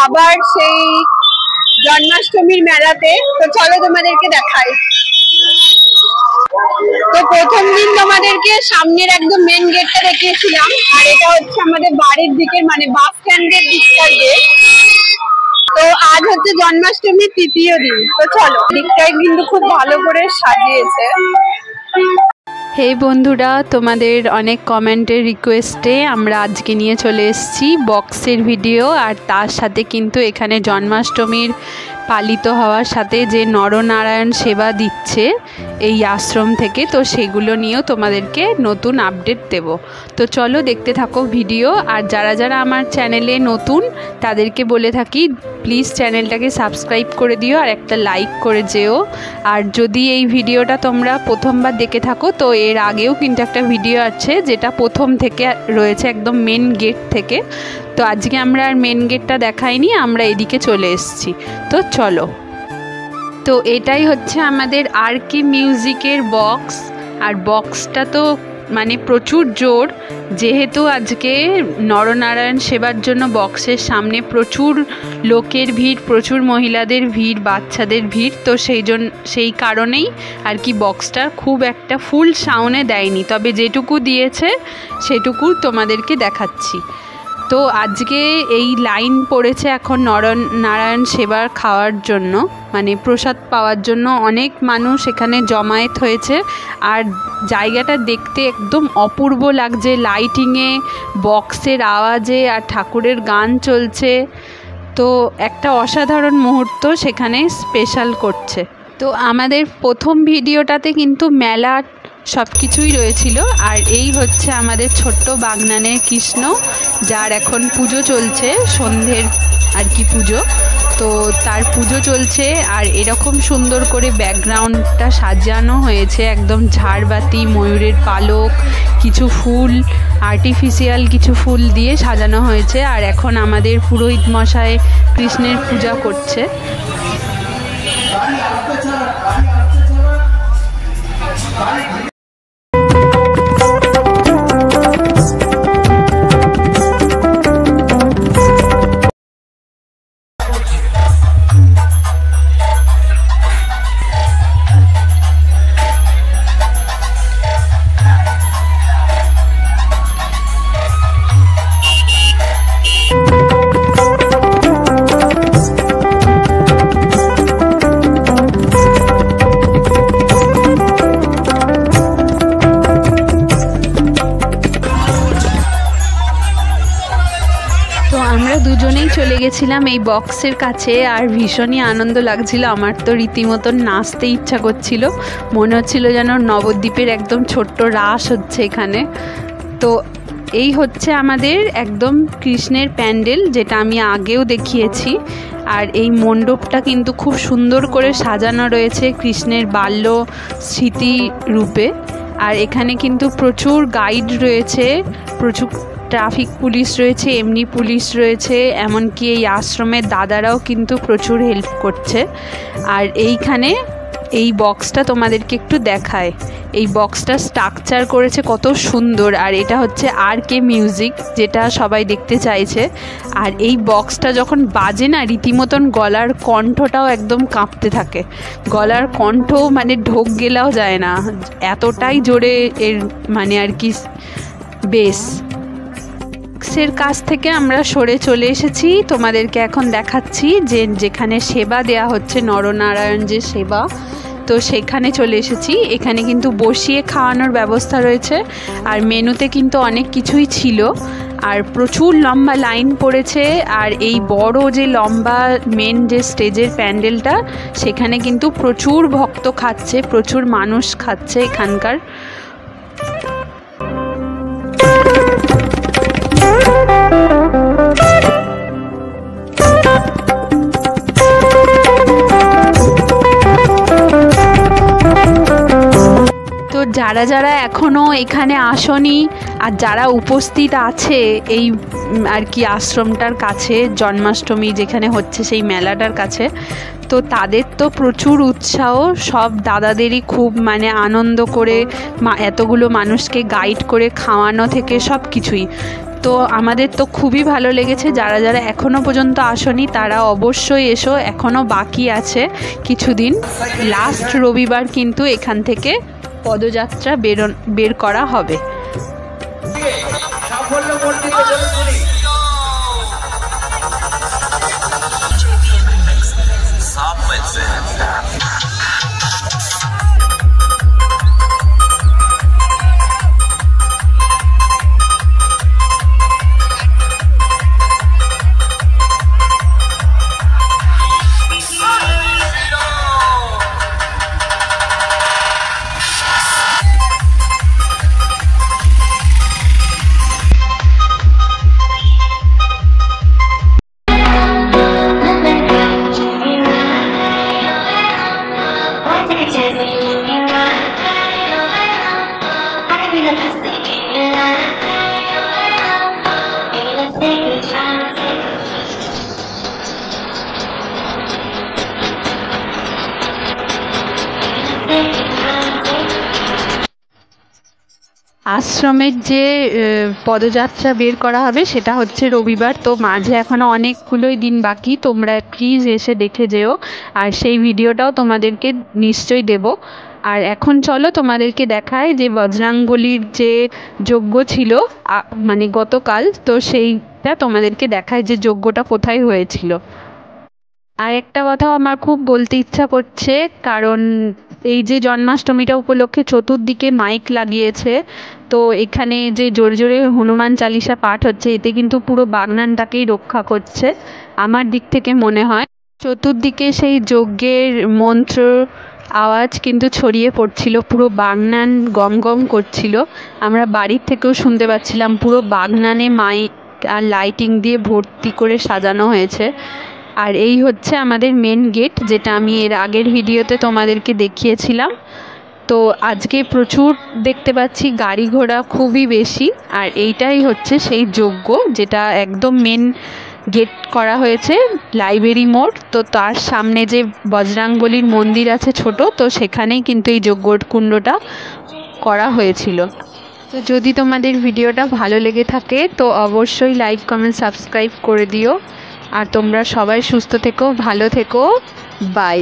আবার সেই জন্মাষ্টমীর মেলাতে। তো চলো তোমাদেরকে দেখাই। তো প্রথম দিন তোমাদেরকে সামনের একদম মেন গেটটা দেখিয়েছিলাম, আর এটা হচ্ছে আমাদের বাড়ির দিকের মানে বাস স্ট্যান্ডের দিকটার গেট। তো আজ হচ্ছে জন্মাষ্টমীর তৃতীয় দিন। তো চলো, দিকটাই কিন্তু খুব ভালো করে সাজিয়েছে। হেই বন্ধুরা, তোমাদের অনেক কমেন্টের রিকোয়েস্টে আমরা আজকে নিয়ে চলে এসেছি বক্সের ভিডিও। আর তার সাথে কিন্তু এখানে জন্মাষ্টমীর পালিত হওয়ার সাথে যে নরনারায়ণ সেবা দিচ্ছে এই আশ্রম থেকে, তো সেগুলো নিয়েও তোমাদেরকে নতুন আপডেট দেব। তো চলো দেখতে থাকো ভিডিও। আর যারা যারা আমার চ্যানেলে নতুন তাদেরকে বলে থাকি, প্লিজ চ্যানেলটাকে সাবস্ক্রাইব করে দিও আর একটা লাইক করে যেও। আর যদি এই ভিডিওটা তোমরা প্রথমবার দেখে থাকো, তো এর আগেও কিন্তু একটা ভিডিও আছে যেটা প্রথম থেকে রয়েছে, একদম মেন গেট থেকে। তো আজকে আমরা আর মেন গেটটা দেখাইনি, আমরা এদিকে চলে এসেছি। তো চলো। তো এটাই হচ্ছে আমাদের RK মিউজিকের বক্স। আর বক্সটা তো মানে প্রচুর জোর, যেহেতু আজকে নরনারায়ণ সেবার জন্য বক্সের সামনে প্রচুর লোকের ভিড়, প্রচুর মহিলাদের ভিড়, বাচ্চাদের ভিড়। তো সেই কারণেই আর কি বক্সটা খুব একটা ফুল সাউন্ডে দেয়নি, তবে যেটুকু দিয়েছে সেটুকু তোমাদেরকে দেখাচ্ছি। তো আজকে এই লাইন পড়েছে এখন নরনারায়ণ সেবার খাওয়ার জন্য, মানে প্রসাদ পাওয়ার জন্য অনেক মানুষ এখানে জমায়েত হয়েছে। আর জায়গাটা দেখতে একদম অপূর্ব লাগছে, লাইটিংয়ে, বক্সের আওয়াজে আর ঠাকুরের গান চলছে। তো একটা অসাধারণ মুহূর্ত সেখানে স্পেশাল করছে। তো আমাদের প্রথম ভিডিওটাতে কিন্তু মেলা সব কিছুই রয়েছিল। আর এই হচ্ছে আমাদের ছোট্ট বাগনানের কৃষ্ণ, যার এখন পুজো চলছে, সন্ধ্যের আর কি পুজো। তো তার পুজো চলছে। আর এরকম সুন্দর করে ব্যাকগ্রাউন্ডটা সাজানো হয়েছে, একদম ঝাড়বাতি, ময়ূরের পালক, কিছু ফুল, আর্টিফিশিয়াল কিছু ফুল দিয়ে সাজানো হয়েছে। আর এখন আমাদের পুরোহিত মশাই কৃষ্ণের পূজা করছে। আমরা দুজনেই চলে গেছিলাম এই বক্সের কাছে, আর ভীষণই আনন্দ লাগছিল। আমার তো রীতিমতন নাচতে ইচ্ছা করছিল, মনে হচ্ছিল যেন নবদ্বীপের একদম ছোট্ট রাস হচ্ছে এখানে। তো এই হচ্ছে আমাদের একদম কৃষ্ণের প্যান্ডেল, যেটা আমি আগেও দেখিয়েছি। আর এই মণ্ডপটা কিন্তু খুব সুন্দর করে সাজানো রয়েছে কৃষ্ণের বাল্য স্মৃতি রূপে। আর এখানে কিন্তু প্রচুর গাইড রয়েছে, প্রচুর ট্রাফিক পুলিশ রয়েছে, এমনি পুলিশ রয়েছে, এমনকি এই আশ্রমের দাদারাও কিন্তু প্রচুর হেল্প করছে। আর এইখানে এই বক্সটা তোমাদেরকে একটু দেখায়, এই বক্সটা স্ট্রাকচার করেছে কত সুন্দর। আর এটা হচ্ছে RK মিউজিক, যেটা সবাই দেখতে চাইছে। আর এই বক্সটা যখন বাজে না, রীতিমতন গলার কণ্ঠটাও একদম কাঁপতে থাকে, গলার কণ্ঠ মানে ঢোক গেলাও যায় না, এতটাই জোরে এর মানে আর কি বেস। বক্সের কাছ থেকে আমরা সরে চলে এসেছি, তোমাদেরকে এখন দেখাচ্ছি যে যেখানে সেবা দেয়া হচ্ছে, নরনারায়ণ যে সেবা, তো সেখানে চলে এসেছি। এখানে কিন্তু বসিয়ে খাওয়ানোর ব্যবস্থা রয়েছে। আর মেনুতে কিন্তু অনেক কিছুই ছিল। আর প্রচুর লম্বা লাইন পড়েছে। আর এই বড় যে লম্বা মেন যে স্টেজের প্যান্ডেলটা, সেখানে কিন্তু প্রচুর ভক্ত খাচ্ছে, প্রচুর মানুষ খাচ্ছে এখানকার। তো যারা যারা এখনও এখানে আসনি আর যারা উপস্থিত আছে এই আর কি আশ্রমটার কাছে, জন্মাষ্টমী যেখানে হচ্ছে সেই মেলাটার কাছে, তো তাদের তো প্রচুর উৎসাহ, সব দাদাদেরই খুব মানে আনন্দ করে এতগুলো মানুষকে গাইড করে খাওয়ানো থেকে সব কিছুই। তো আমাদের তো খুবই ভালো লেগেছে। যারা যারা এখনও পর্যন্ত আসনি তারা অবশ্যই এসো, এখনও বাকি আছে কিছুদিন। লাস্ট রবিবার কিন্তু এখান থেকে পদযাত্রা বের করা হবে। আশ্রমের যে পদযাত্রা বের করা হবে সেটা হচ্ছে রবিবার। তো মাঝে এখনও অনেকগুলোই দিন বাকি, তোমরা প্লিজ এসে দেখে যেও, আর সেই ভিডিওটাও তোমাদেরকে নিশ্চয়ই দেব। আর এখন চলো তোমাদেরকে দেখায় যে বজরাঙ্গবলির যে যজ্ঞ ছিল মানে গতকাল, তো সেইটা তোমাদেরকে দেখায় যে যজ্ঞটা কোথায় হয়েছিল। আর একটা কথাও আমার খুব বলতে ইচ্ছা করছে, কারণ এই যে জন্মাষ্টমীটা উপলক্ষে চতুর্দিকে মাইক লাগিয়েছে, তো এখানে যে জোরে জোরে হনুমান চালিসা পাঠ হচ্ছে, এতে কিন্তু পুরো বাগনানটাকেই রক্ষা করছে আমার দিক থেকে মনে হয়। চতুর্দিকে সেই যজ্ঞের মন্ত্র আওয়াজ কিন্তু ছড়িয়ে পড়ছিল, পুরো বাগনান গম গম করছিল। আমরা বাড়ির থেকেও শুনতে পাচ্ছিলাম, পুরো বাগনানে মাইক আর লাইটিং দিয়ে ভর্তি করে সাজানো হয়েছে। আর এই হচ্ছে আমাদের মেন গেট, যেটা আমি এর আগের ভিডিওতে তোমাদেরকে দেখিয়েছিলাম। তো আজকে প্রচুর দেখতে পাচ্ছি গাড়ি ঘোড়া খুবই বেশি, আর এইটাই হচ্ছে সেই যজ্ঞ যেটা একদম মেন গেট করা হয়েছে লাইব্রেরি মোড়। তো তার সামনে যে বজরাঙ্গবলির মন্দির আছে ছোট, তো সেখানেই কিন্তু এই যজ্ঞকুণ্ডটা করা হয়েছিল। তো যদি তোমাদের ভিডিওটা ভালো লেগে থাকে তো অবশ্যই লাইক কমেন্ট সাবস্ক্রাইব করে দিও। আর তোমরা সবাই সুস্থ থেকো, ভালো থেকো, বাই।